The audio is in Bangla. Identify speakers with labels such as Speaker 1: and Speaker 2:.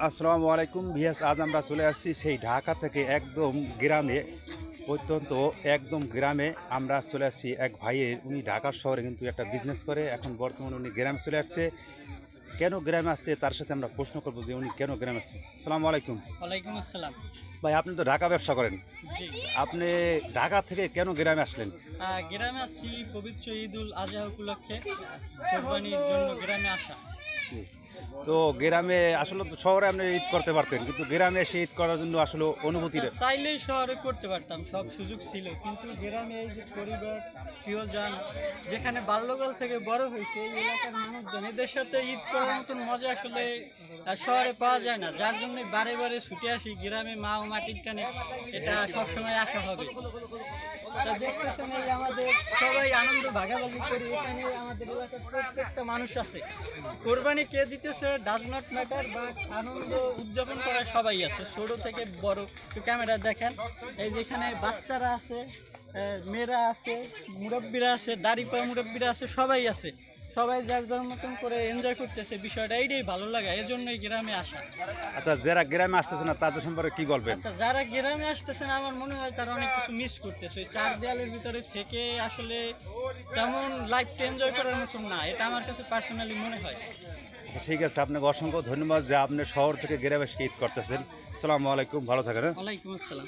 Speaker 1: আসসালামু আলাইকুম ভিয়াস, আজ আমরা চলে আসছি সেই ঢাকা থেকে একদম গ্রামে, অত্যন্ত একদম গ্রামে আমরা চলে আসছি এক ভাইয়ের। উনি ঢাকা শহরে কিন্তু একটা বিজনেস করে, এখন বর্তমানে উনি গ্রামে চলে আসছে। কেন গ্রামে আসছে তার সাথে আমরা প্রশ্ন করবো যে উনি কেন গ্রামে আসছে। আসসালামু আলাইকুম।
Speaker 2: ওয়ালাইকুম আসসালাম।
Speaker 1: ভাই, আপনি তো ঢাকা ব্যবসা করেন,
Speaker 2: জি।
Speaker 1: আপনি ঢাকা থেকে কেন গ্রামে আসলেন?
Speaker 2: গ্রামে আসছি পবিত্র ঈদ উল আজহা উপলক্ষে কোরবানির জন্য গ্রামে আসা।
Speaker 1: তো গ্রামে আসলে তো শহরে আপনি ঈদ করতে পারতেন, কিন্তু গ্রামে এসে ঈদ করার জন্য আসলে অনুভূতিটা।
Speaker 2: চাইলেই শহরে করতে পারতাম, সব সুযোগ ছিল, কিন্তু গ্রামে এই যে পরিবার, প্রিয়জন, যেখানে বাল্যকাল থেকে বড় হয়েছে, এই এলাকার মানুষজন, এদের সাথে ঈদ করার মতন মজা আসলে শহরে পাওয়া যায় না। যার জন্য বারে বারে ছুটে আসি গ্রামে, মা ও মাটির টানে এটা সবসময় আসা হবে। তা দেখতেছেন এই আমাদের সবাই আনন্দ ভাগাভাগি করি, এখানে আমাদের এলাকার প্রত্যেকটা মানুষ আছে। কোরবানি কে দিতেছে ডাজ নট ম্যাটার, বাট আনন্দ উদযাপন করা সবাই আছে, ছোট থেকে বড়। তো ক্যামেরা দেখেন, এই যেখানে বাচ্চারা আছে, মেয়েরা আছে, মুরব্বীরা আছে, দাড়ি পাওয়া মুরব্বীরা আছে, সবাই আছে। সবাই যার যার মতন করে এনজয় করতেছে, বিষয়টা এইটাই ভালো লাগে, এজন্যই গ্রামে আসা।
Speaker 1: আচ্ছা, যারা গ্রামে আসতেছে না তাদের সম্পর্কে কি বলবেন?
Speaker 2: আচ্ছা, যারা গ্রামে আসতেছেন আমার মনে হয় তারা অনেক কিছু মিস করতেছে। ওই চার দেয়ালের ভিতরে থেকে আসলে তেমন লাইফটা এনজয় করার মতন না, এটা আমার কাছে পার্সোনালি মনে হয়।
Speaker 1: ঠিক আছে, আপনাকে অসংখ্য ধন্যবাদ যে আপনি শহর থেকে গ্রামে এসে ঈদ করতেছেন। আসসালামু আলাইকুম, ভালো থাকেন।
Speaker 2: ওয়ালাইকুম আসসালাম।